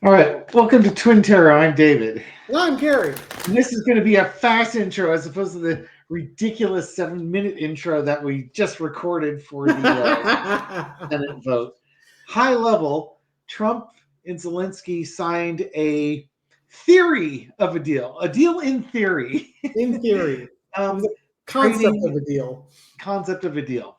All right, welcome to Twin Terror. I'm David. Well, I'm Gary. And this is going to be a fast intro as opposed to the ridiculous 7-minute intro that we just recorded for the Senate vote. High level, Trump and Zelensky signed a theory of a deal in theory, In theory, it was a concept trading of a deal. concept of a deal.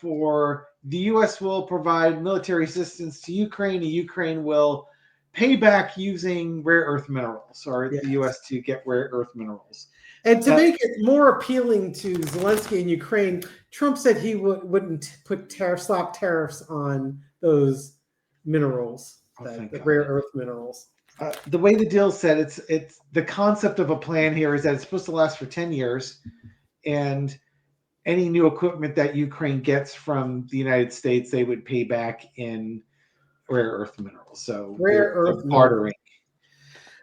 For the U.S. will provide military assistance to Ukraine, and Ukraine will pay back using rare earth minerals, or Yes. the U.S. to get rare earth minerals. And to make it more appealing to Zelensky and Ukraine, Trump said he wouldn't slap tariffs on those minerals, the rare earth minerals. The way the deal said, it's the concept of a plan here is that it's supposed to last for 10 years, and any new equipment that Ukraine gets from the United States, they would pay back in rare earth minerals. So Rare earth bartering.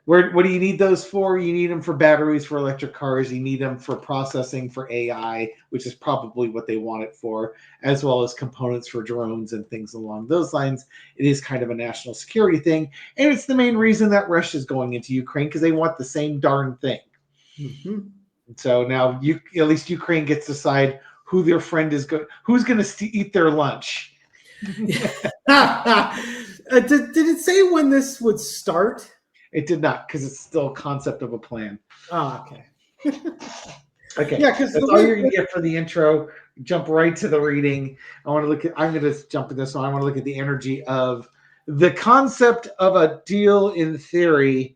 What do you need those for? You need them for batteries for electric cars. You need them for processing for AI, which is probably what they want it for, as well as components for drones and things along those lines. It is kind of a national security thing. And it's the main reason that Russia is going into Ukraine, because they want the same darn thing. Mm-hmm. So now at least Ukraine gets to decide who their friend is, who's going to eat their lunch. Did it say when this would start? It did not, because it's still a concept of a plan. Oh, okay. Okay. Yeah, because that's all you're going to get for the intro. Jump right to the reading. I'm going to jump to this one. I want to look at the energy of the concept of a deal in theory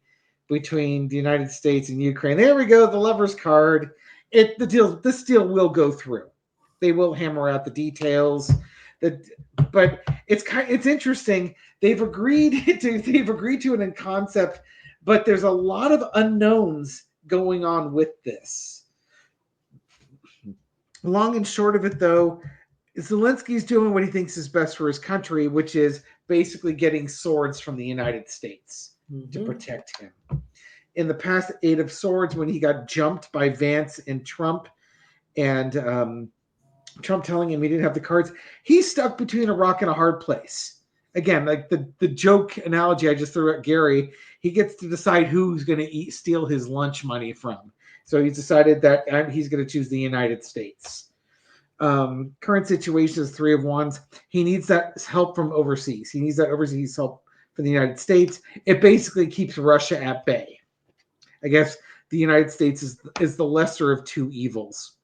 between the United States and Ukraine. There we go. The lover's card. This deal will go through. They will hammer out the details. But it's interesting. They've agreed to it in concept, but there's a lot of unknowns going on with this. Long and short of it, though, Zelensky's doing what he thinks is best for his country, which is basically getting swords from the United States to protect him. In the past Eight of Swords, when he got jumped by Vance and Trump, and Trump telling him he didn't have the cards, he's stuck between a rock and a hard place. Again, like the joke analogy I just threw at Gary, he gets to decide who's going to steal his lunch money from. So he's decided that he's going to choose the United States. Current situation is Three of Wands. He needs that help from overseas. He needs that overseas help from the United States. It basically keeps Russia at bay. I guess the United States is the lesser of two evils.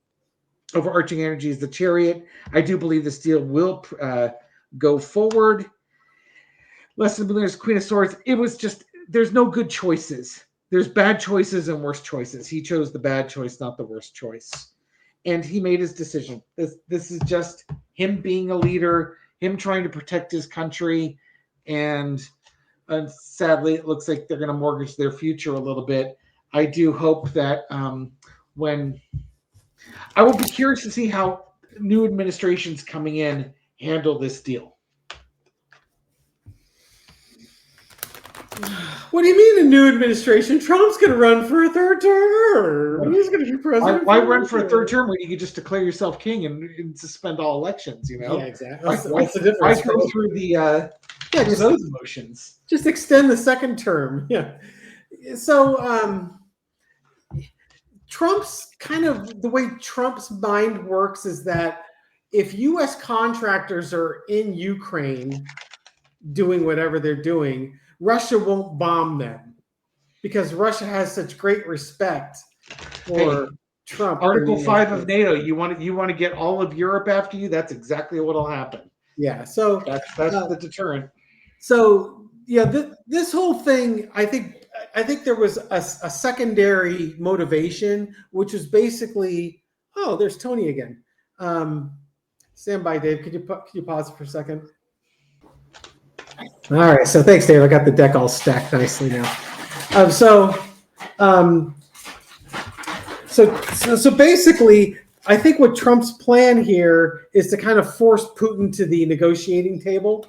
Overarching energy is the Chariot. I do believe this deal will go forward. Lesson of the Queen of Swords. It was just, there's no good choices. There's bad choices and worse choices. He chose the bad choice, not the worst choice. And he made his decision. This is just him being a leader, him trying to protect his country, and sadly, it looks like they're going to mortgage their future a little bit. I do hope that when I will be curious to see how new administrations coming in handle this deal. What do you mean a new administration? Trump's going to run for a third term. He's going to be president. Why run for a third term when you can just declare yourself king and suspend all elections? You know, yeah, exactly. Why go through the those emotions? Just extend the second term. Yeah. So Trump's kind of the way Trump's mind works is that if U.S. contractors are in Ukraine doing whatever they're doing, Russia won't bomb them because Russia has such great respect for Trump. Article 5 of NATO. You want to get all of Europe after you? That's exactly what'll happen. Yeah. So that's the deterrent. So yeah, this whole thing, I think there was a secondary motivation, which was basically, oh, there's Tony again. Stand by, Dave. Could you pause for a second? All right. So thanks, Dave. I got the deck all stacked nicely now. So basically, I think what Trump's plan here is to kind of force Putin to the negotiating table,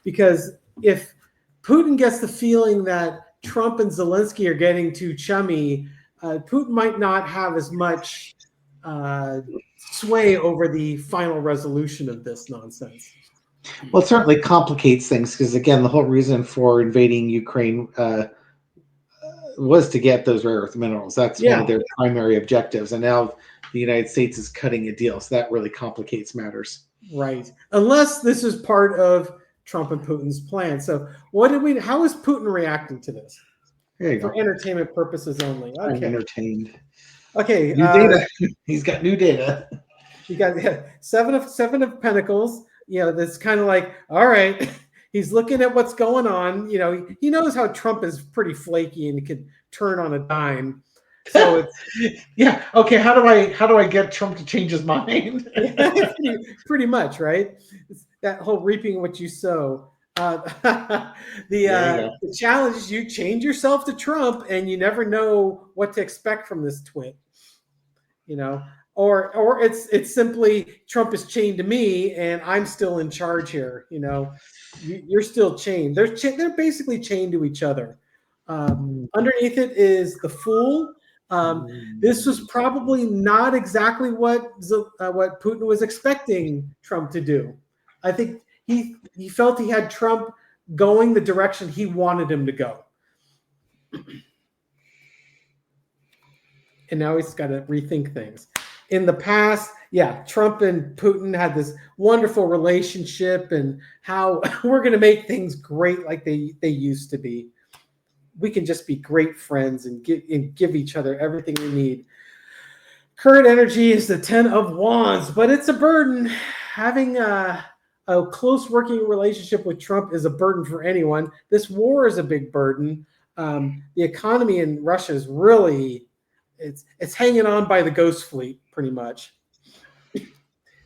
because if Putin gets the feeling that Trump and Zelensky are getting too chummy, Putin might not have as much sway over the final resolution of this nonsense. Well, it certainly complicates things because, again, the whole reason for invading Ukraine was to get those rare earth minerals. That's one of Yeah, their primary objectives. And now the United States is cutting a deal. So that really complicates matters. right. Unless this is part of Trump and Putin's plan. So, how is Putin reacting to this? There you For go. entertainment purposes only. I'm Okay. entertained. Okay. New data. He's got new data. You got seven of pentacles. That's kind of like, all right. He's looking at what's going on. He knows how Trump is pretty flaky and he can turn on a dime. So it's Yeah. Okay. How do I get Trump to change his mind? pretty much, right? It's that whole reaping what you sow. There you go. The challenge is you change yourself to Trump, and you never know what to expect from this twit. Or it's simply Trump is chained to me, and I'm still in charge here. You're still chained. They're basically chained to each other. Underneath it is the Fool. This was probably not exactly what Putin was expecting Trump to do. I think he felt he had Trump going the direction he wanted him to go. And now he's got to rethink things. In the past, yeah, Trump and Putin had this wonderful relationship and how we're going to make things great like they used to be. We can just be great friends and give each other everything we need. Current energy is the 10 of Wands, but it's a burden. Having a close working relationship with Trump is a burden for anyone. This war is a big burden. The economy in Russia is really it's hanging on by the ghost fleet, pretty much.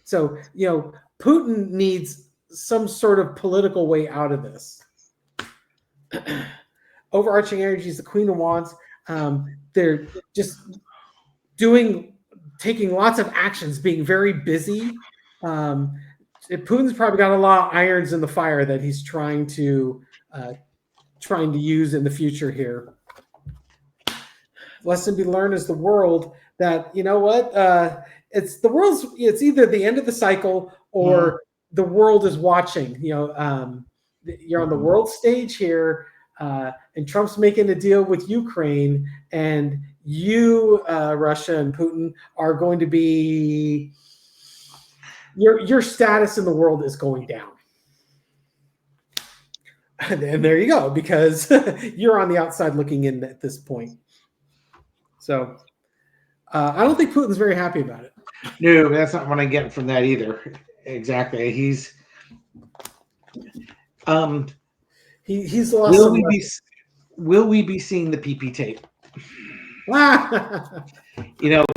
So, Putin needs some sort of political way out of this. Overarching energy is the Queen of Wands. They're just taking lots of actions, being very busy. Putin's probably got a lot of irons in the fire that he's trying to use in the future here. Lesson to be learned is the world that it's either the end of the cycle or the world is watching. You're on the world stage here, and Trump's making a deal with Ukraine, and Russia and Putin are going to be your status in the world is going down. And there you go, because you're on the outside looking in at this point. So I don't think Putin's very happy about it. No, that's not what I'm getting from that either. Exactly. He's he's lost. Will we be seeing the PP tape?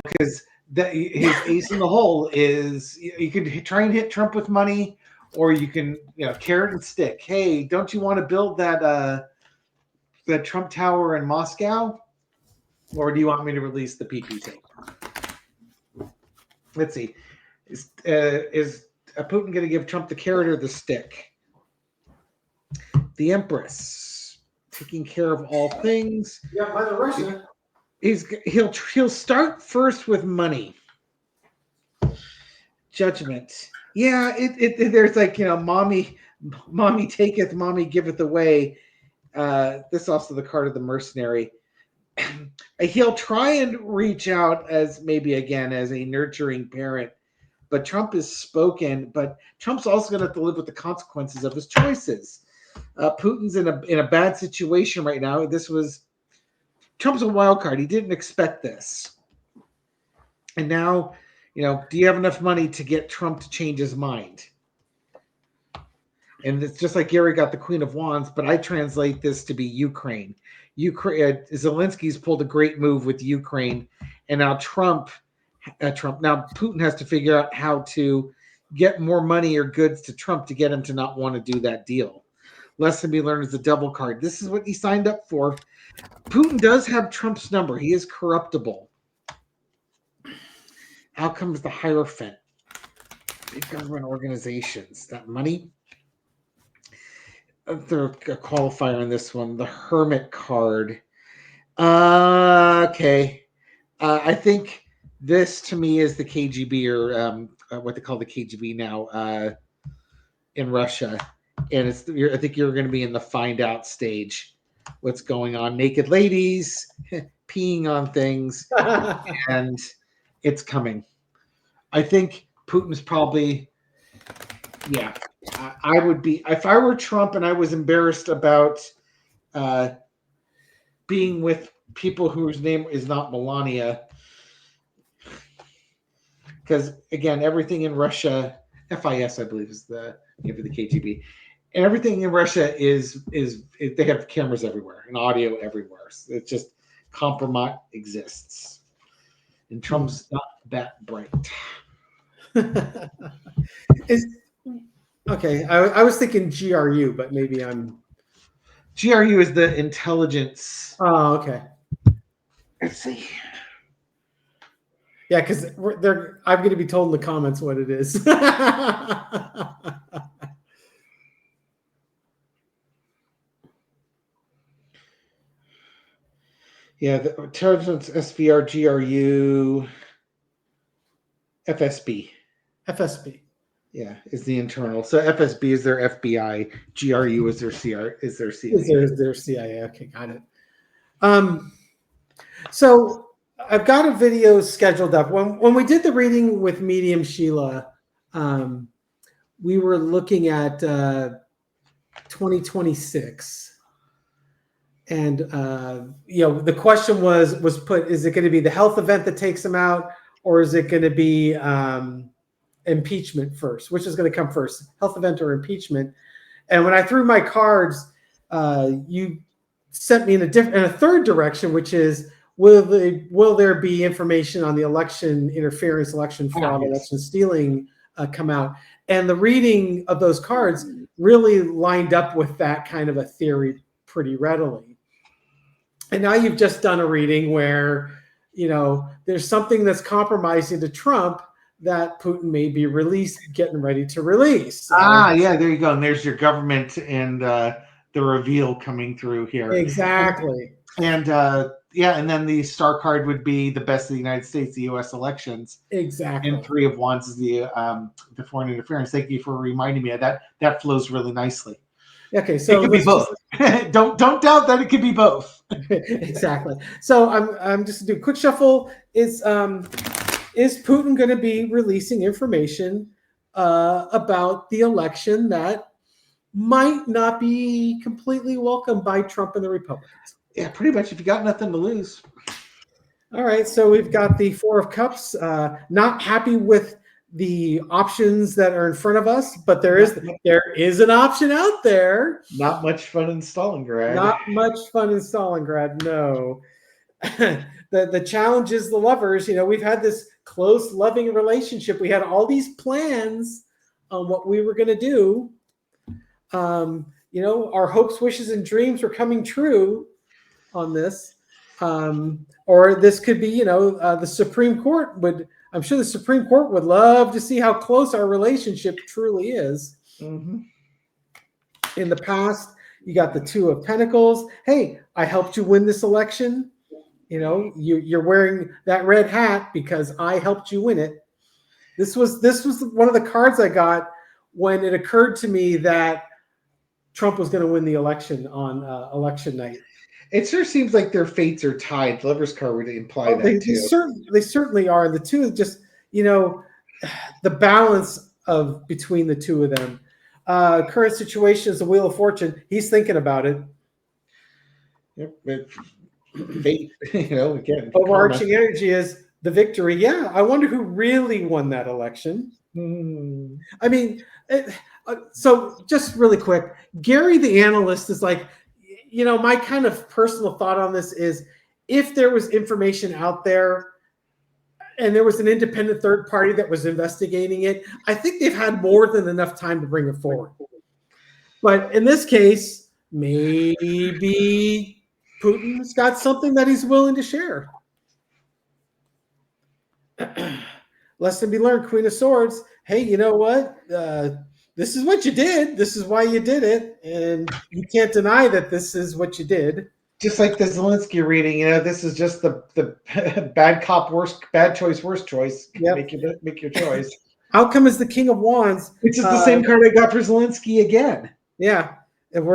Because his ace in the hole is you could try and hit Trump with money, or you can carrot and stick. Hey, don't you want to build that Trump Tower in Moscow? Or do you want me to release the PP tape? Let's see. Is Putin going to give Trump the carrot or the stick? The Empress, taking care of all things. Yeah, by the Russian. He'll start first with money. Judgment. Yeah, there's like mommy taketh, mommy giveth away. This also the card of the mercenary. He'll try and reach out as maybe again as a nurturing parent, but Trump is spoken. But Trump's also going to have to live with the consequences of his choices. Putin's in a bad situation right now. Trump's a wild card. He didn't expect this, and now do you have enough money to get Trump to change his mind? And it's just like Gary got the Queen of Wands, but I translate this to be Ukraine. Zelensky's pulled a great move with Ukraine, and now now Putin has to figure out how to get more money or goods to Trump to get him to not want to do that deal. Lesson to be learned is the double card. This is what he signed up for. Putin does have Trump's number. He is corruptible. Out comes the Hierophant. Big government organizations. That money. There's a qualifier on this one. The Hermit card. Okay. I think this to me is the KGB or what they call the KGB now. in Russia, and I think you're going to be in the find out stage. What's going on? Naked ladies peeing on things, and it's coming. I think Putin's probably, yeah. I would be, if I were Trump and I was embarrassed about being with people whose name is not Melania, because again, everything in Russia, FIS, I believe, is the name for the KGB, and everything in Russia is they have cameras everywhere and audio everywhere. So it's just compromise exists, and Trump's not that bright. Okay, I was thinking GRU, but maybe I'm. GRU is the intelligence. Oh, okay. Let's see. Yeah, because I'm going to be told in the comments what it is. Yeah, the intelligence SVR, GRU, FSB. FSB. Yeah, is the internal. So FSB is their FBI. GRU is their CIA. Is their CIA? Okay, got it. So I've got a video scheduled up. When we did the reading with Medium Sheila, we were looking at 2026. And the question was put: is it going to be the health event that takes him out, or is it going to be impeachment first? Which is going to come first, health event or impeachment? And when I threw my cards, you sent me in a third direction, which is will there be information on the election interference, election fraud, election stealing come out? And the reading of those cards really lined up with that kind of a theory pretty readily. And now you've just done a reading where, there's something that's compromising to Trump that Putin may be getting ready to release. So, yeah, there you go. And there's your government and the reveal coming through here. Exactly. And and then the star card would be the best of the United States, the U.S. elections. Exactly. And 3 of Wands is the foreign interference. Thank you for reminding me of that. That flows really nicely. Okay, so it could be both. don't doubt that it could be both. Exactly. So I'm just gonna do a quick shuffle. Is Putin going to be releasing information about the election that might not be completely welcomed by Trump and the Republicans? Yeah, pretty much. If you got nothing to lose. All right. So we've got the 4 of Cups. Not happy with the options that are in front of us, but there is an option out there. Not much fun in Stalingrad. Not much fun in Stalingrad. No. The challenge is the lovers. We've had this close, loving relationship. We had all these plans on what we were going to do. Our hopes, wishes, and dreams were coming true on this. Or this could be, the Supreme Court I'm sure the Supreme Court would love to see how close our relationship truly is. Mm-hmm. In the past, you got the 2 of Pentacles. Hey, I helped you win this election. You're wearing that red hat because I helped you win it. This was one of the cards I got when it occurred to me that Trump was going to win the election on election night. It sure seems like their fates are tied. The Lover's card would imply that too. They certainly are. The 2 is just, the balance between the 2 of them. Current situation is the Wheel of Fortune. He's thinking about it. Yep. Fate, again. Overarching energy is the victory. Yeah, I wonder who really won that election. I mean, so just really quick, Gary the analyst is like, my kind of personal thought on this is if there was information out there and there was an independent third party that was investigating it, I think they've had more than enough time to bring it forward. But in this case, maybe Putin's got something that he's willing to share. Lesson be learned, Queen of Swords. Hey, you know what? This is what you did. This is why you did it. And you can't deny that this is what you did. Just like the Zelensky reading, this is just the bad cop, bad choice, worst choice. Yep. Make your choice. Outcome is the King of Wands. Which is the same card I got for Zelensky again. Yeah. And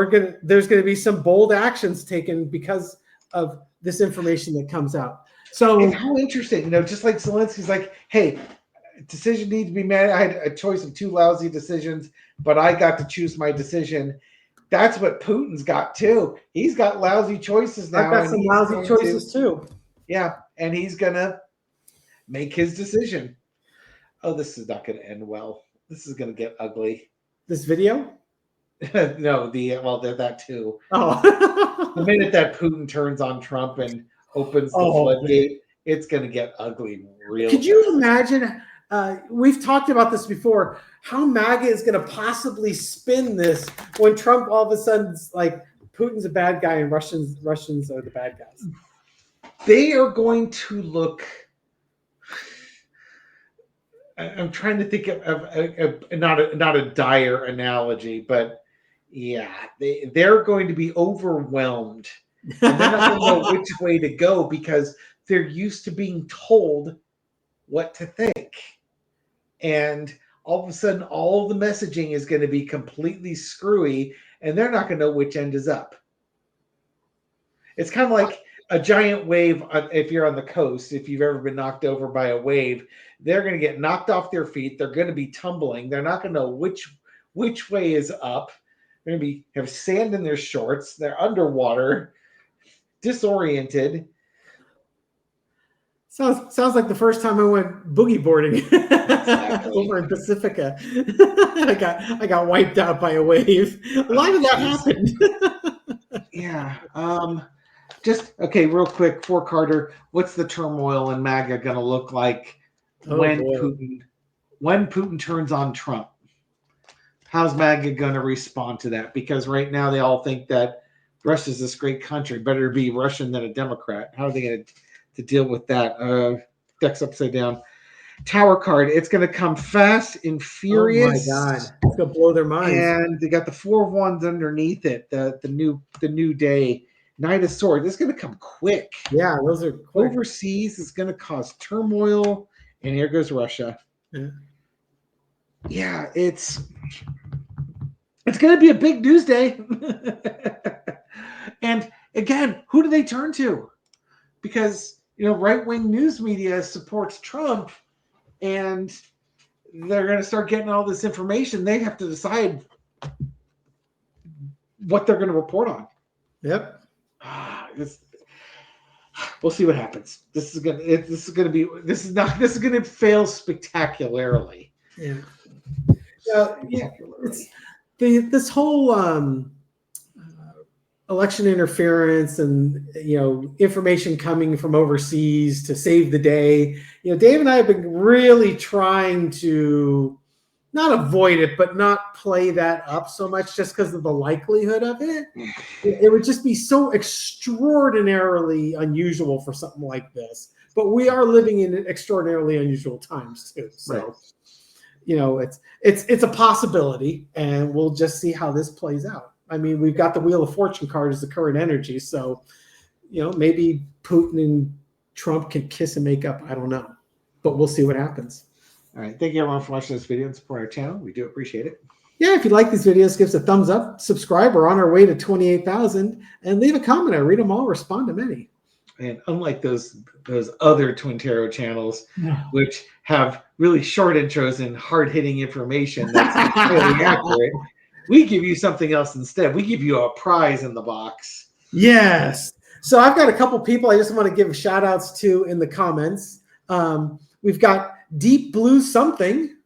there's going to be some bold actions taken because of this information that comes out. So, and how interesting, just like Zelensky's like, hey, decision needs to be made. I had a choice of two lousy decisions, but I got to choose my decision. That's what Putin's got too. He's got lousy choices now. I've got some lousy choices too. Yeah, and he's gonna make his decision. Oh, this is not going to end well. This is going to get ugly. This video? No, that too. Oh. The minute that Putin turns on Trump and opens the floodgate, it's going to get ugly real Could you imagine? We've talked about this before. How MAGA is going to possibly spin this when Trump all of a sudden's like Putin's a bad guy and Russians are the bad guys? They are going to look. I'm trying to think of not a dire analogy, but yeah, they're going to be overwhelmed, and they're not going to know which way to go because they're used to being told what to think, and all of a sudden, all the messaging is going to be completely screwy, and they're not going to know which end is up. It's kind of like a giant wave. If you're on the coast, if you've ever been knocked over by a wave, they're going to get knocked off their feet. They're going to be tumbling. They're not going to know which way is up. They're going to have sand in their shorts. They're underwater, disoriented. Sounds like the first time I went boogie boarding over in Pacifica. I got wiped out by a wave. A lot of that happened. Yeah. Just okay, real quick for Carter. What's the turmoil in MAGA going to look like when Putin turns on Trump? How's MAGA going to respond to that? Because right now they all think that Russia's this great country. Better be Russian than a Democrat. How are they going to deal with that? Deck's upside down. Tower card. It's going to come fast and furious. Oh my God! It's going to blow their minds. And they got the 4 of Wands underneath it. The new day. Knight of Swords. It's going to come quick. Yeah, those are quick. Overseas. It's going to cause turmoil. And here goes Russia. Yeah, it's going to be a big news day. And again, who do they turn to? Because right-wing news media supports Trump, and they're going to start getting all this information. They have to decide what they're going to report on. Yep. We'll see what happens. This is going to fail spectacularly. Yeah. This whole election interference and information coming from overseas to save the day. Dave and I have been really trying to not avoid it, but not play that up so much just because of the likelihood of it. It would just be so extraordinarily unusual for something like this. But we are living in extraordinarily unusual times too. So, right. It's a possibility, and we'll just see how this plays out. I mean, we've got the Wheel of Fortune card as the current energy. So, maybe Putin and Trump can kiss and make up. I don't know, but we'll see what happens. All right. Thank you, everyone, for watching this video and support our channel. We do appreciate it. Yeah, if you like these videos, give us a thumbs up, subscribe. We're on our way to 28,000, and leave a comment. I read them all, respond to many. And unlike those other Twin Tarot channels, which have really short intros and hard-hitting information that's highly accurate, we give you something else instead. We give you a prize in the box. Yes. So I've got a couple people I just want to give shout-outs to in the comments. We've got Deep Blue Something.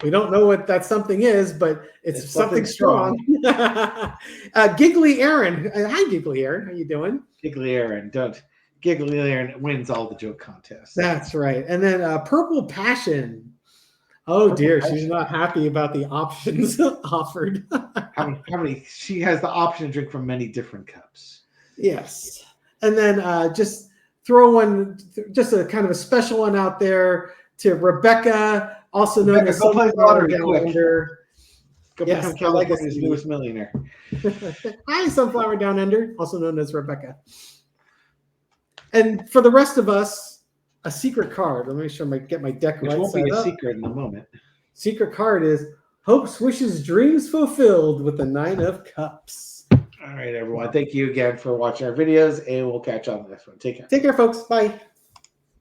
We don't know what that something is, but it's something strong. Giggly Aaron. Hi, Giggly Aaron. How you doing? Giggly Aaron. Giggly Aaron wins all the joke contests. That's right. And then Purple Passion. Oh, dear. She's not happy about the options offered. How many? She has the option to drink from many different cups. Yes. And then just throw one, just a kind of a special one out there to Rebecca, also known as Sunflower Down Under. Go become California's newest millionaire. Hi, Sunflower Down Under, also known as Rebecca. And for the rest of us, a secret card. Let me make sure I get my deck right. Which won't be a secret in a moment. Secret card is hopes, wishes, dreams fulfilled with the 9 of Cups. All right, everyone. Thank you again for watching our videos, and we'll catch you on the next one. Take care. Take care, folks. Bye.